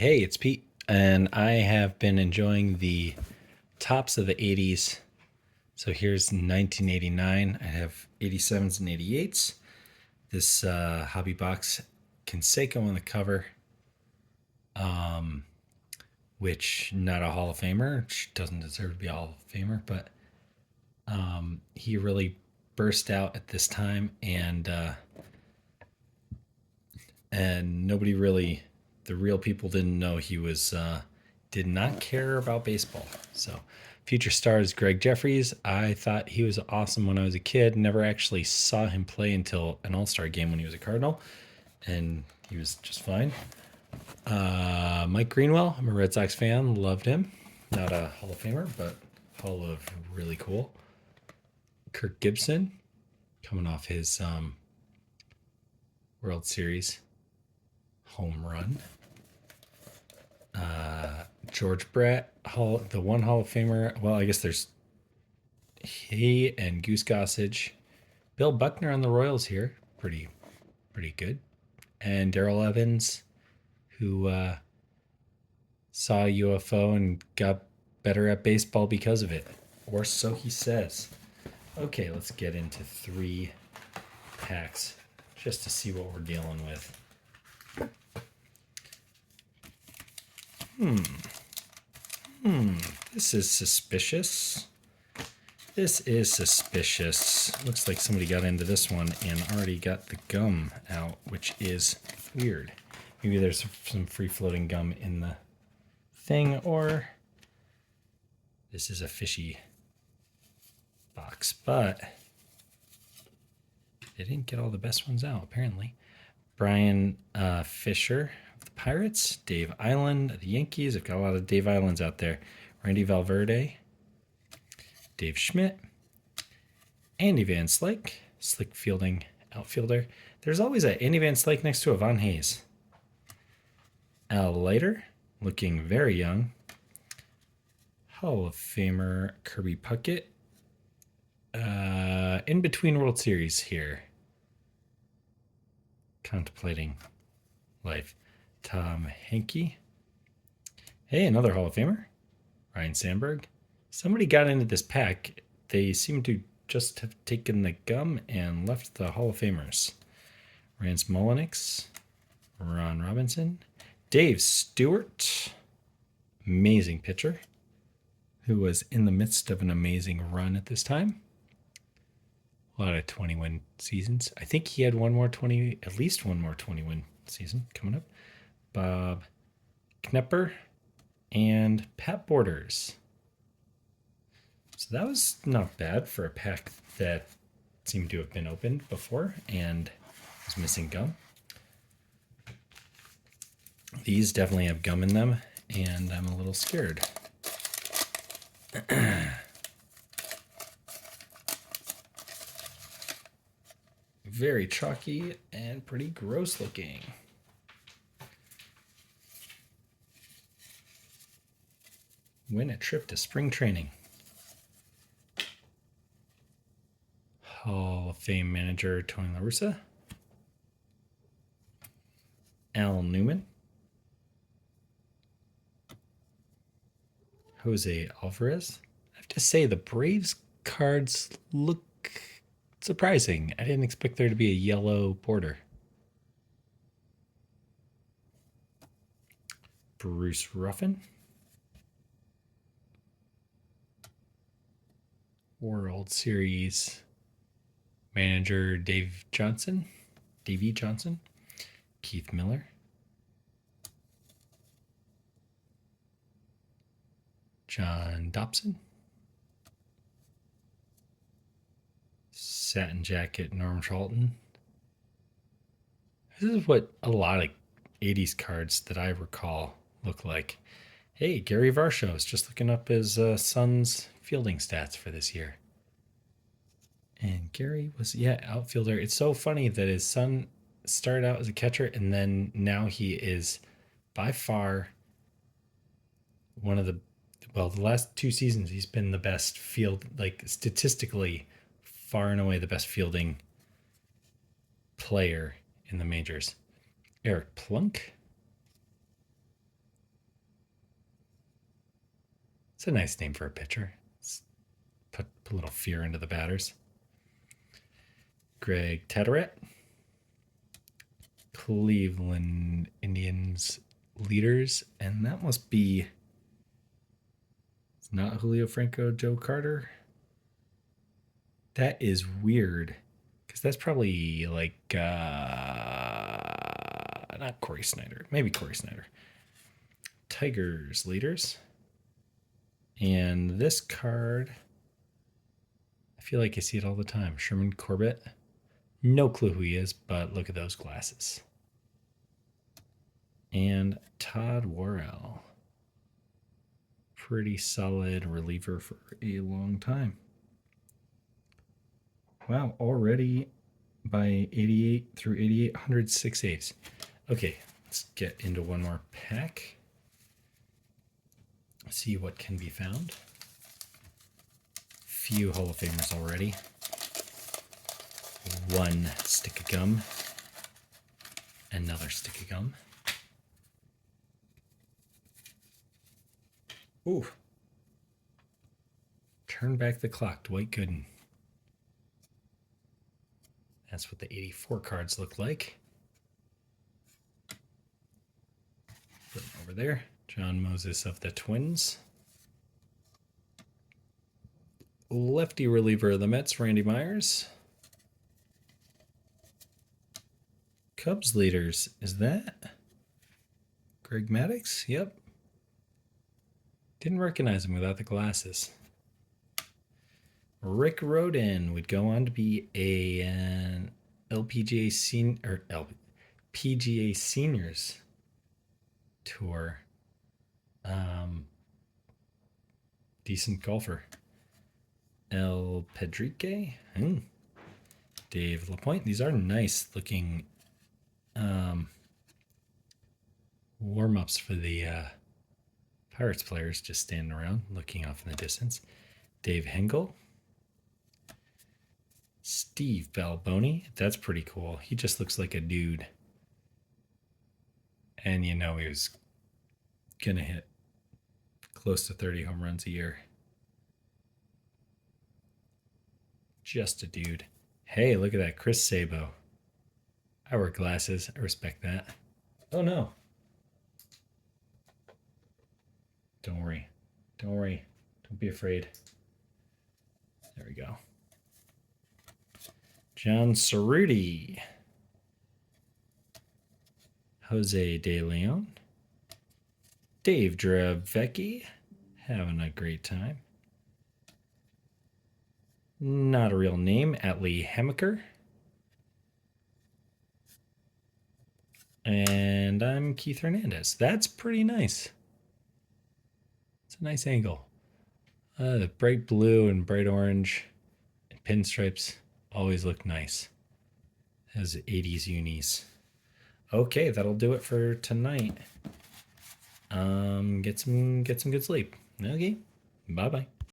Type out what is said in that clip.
Hey, it's Pete, and I have been enjoying the tops of the 80s. So here's 1989. I have 87s and 88s. This hobby box, Canseco on the cover, which not a Hall of Famer, which doesn't deserve to be a Hall of Famer, but he really burst out at this time, and nobody really, the real people didn't know he was did not care about baseball. So future stars Greg Jeffries, I thought he was awesome when I was a kid. Never actually saw him play until an All-Star game when he was a Cardinal, and he was just fine. Mike Greenwell, I'm a Red Sox fan, loved him. Not a Hall of Famer, but Hall of really cool. Kirk Gibson, coming off his World Series home run. George Brett, the one Hall of Famer. Well, I guess there's he and Goose Gossage. Bill Buckner on the Royals here, pretty good. And Darrell Evans, who saw a UFO and got better at baseball because of it, or so he says. Okay, let's get into 3 packs just to see what we're dealing with. This is suspicious. This is suspicious. Looks like somebody got into this one and already got the gum out, which is weird. Maybe there's some free-floating gum in the thing, or this is a fishy box, but they didn't get all the best ones out, apparently. Brian Fisher of the Pirates, Dave Island of the Yankees. I've got a lot of Dave Islands out there. Randy Valverde, Dave Schmidt, Andy Van Slyke, slick fielding outfielder. There's always a Andy Van Slyke next to a Von Hayes. Al Leiter, looking very young. Hall of Famer Kirby Puckett. In between World Series here. Contemplating life. Tom Henke. Hey, another Hall of Famer. Ryan Sandberg. Somebody got into this pack. They seem to just have taken the gum and left the Hall of Famers. Rance Mulliniks. Ron Robinson. Dave Stewart. Amazing pitcher who was in the midst of an amazing run at this time. A lot of 20-win seasons. I think he had at least one more 20-win season coming up. Bob Knepper and Pat Borders. So that was not bad for a pack that seemed to have been opened before and was missing gum. These definitely have gum in them, and I'm a little scared. Very chalky and pretty gross looking. Win a trip to spring training. Hall of Fame manager Tony La Russa. Al Newman. Jose Alvarez. I have to say, the Braves cards look surprising. I didn't expect there to be a yellow border. Bruce Ruffin. World Series manager Davey Johnson. Keith Miller. John Dobson. Satin jacket Norm Charlton. This is what a lot of 80s cards that I recall look like. Hey, Gary Varsho is just looking up his son's fielding stats for this year. And Gary was, outfielder. It's so funny that his son started out as a catcher, and then now he is by far one of the last 2 seasons, he's been the best statistically, far and away the best fielding player in the majors. Eric Plunk. It's a nice name for a pitcher. Put a little fear into the batters. Greg Tetteret, Cleveland Indians leaders, and that must be. It's not Julio Franco, Joe Carter. That is weird, because that's probably like not Corey Snyder, maybe Corey Snyder. Tigers leaders, and this card, I feel like I see it all the time. Sherman Corbett. No clue who he is, but look at those glasses. And Todd Worrell. Pretty solid reliever for a long time. Wow, already by 88 through 88, 106 saves. Okay, let's get into one more pack. See what can be found. Few Hall of Famers already. One stick of gum. Another stick of gum. Ooh. Turn back the clock, Dwight Gooden. That's what the 84 cards look like. Put them over there. John Moses of the Twins. Lefty reliever of the Mets, Randy Myers. Cubs leaders, is that Greg Maddux? Yep. Didn't recognize him without the glasses. Rick Rhoden would go on to be an LPGA PGA Seniors Tour decent golfer. El Pedrique, Dave Lapointe. These are nice looking warm-ups for the Pirates players just standing around looking off in the distance. Dave Hengel. Steve Balboni. That's pretty cool. He just looks like a dude. And you know he was going to hit close to 30 home runs a year. Just a dude. Hey, look at that. Chris Sabo. I wear glasses. I respect that. Oh, no. Don't worry. Don't worry. Don't be afraid. There we go. John Cerruti. Jose De Leon. Dave Dravecki. Having a great time. Not a real name. Atlee Hemaker. And I'm Keith Hernandez. That's pretty nice. It's a nice angle. The bright blue and bright orange and pinstripes always look nice. As 80s unis. Okay, that'll do it for tonight. Get some good sleep. Okay. Bye-bye.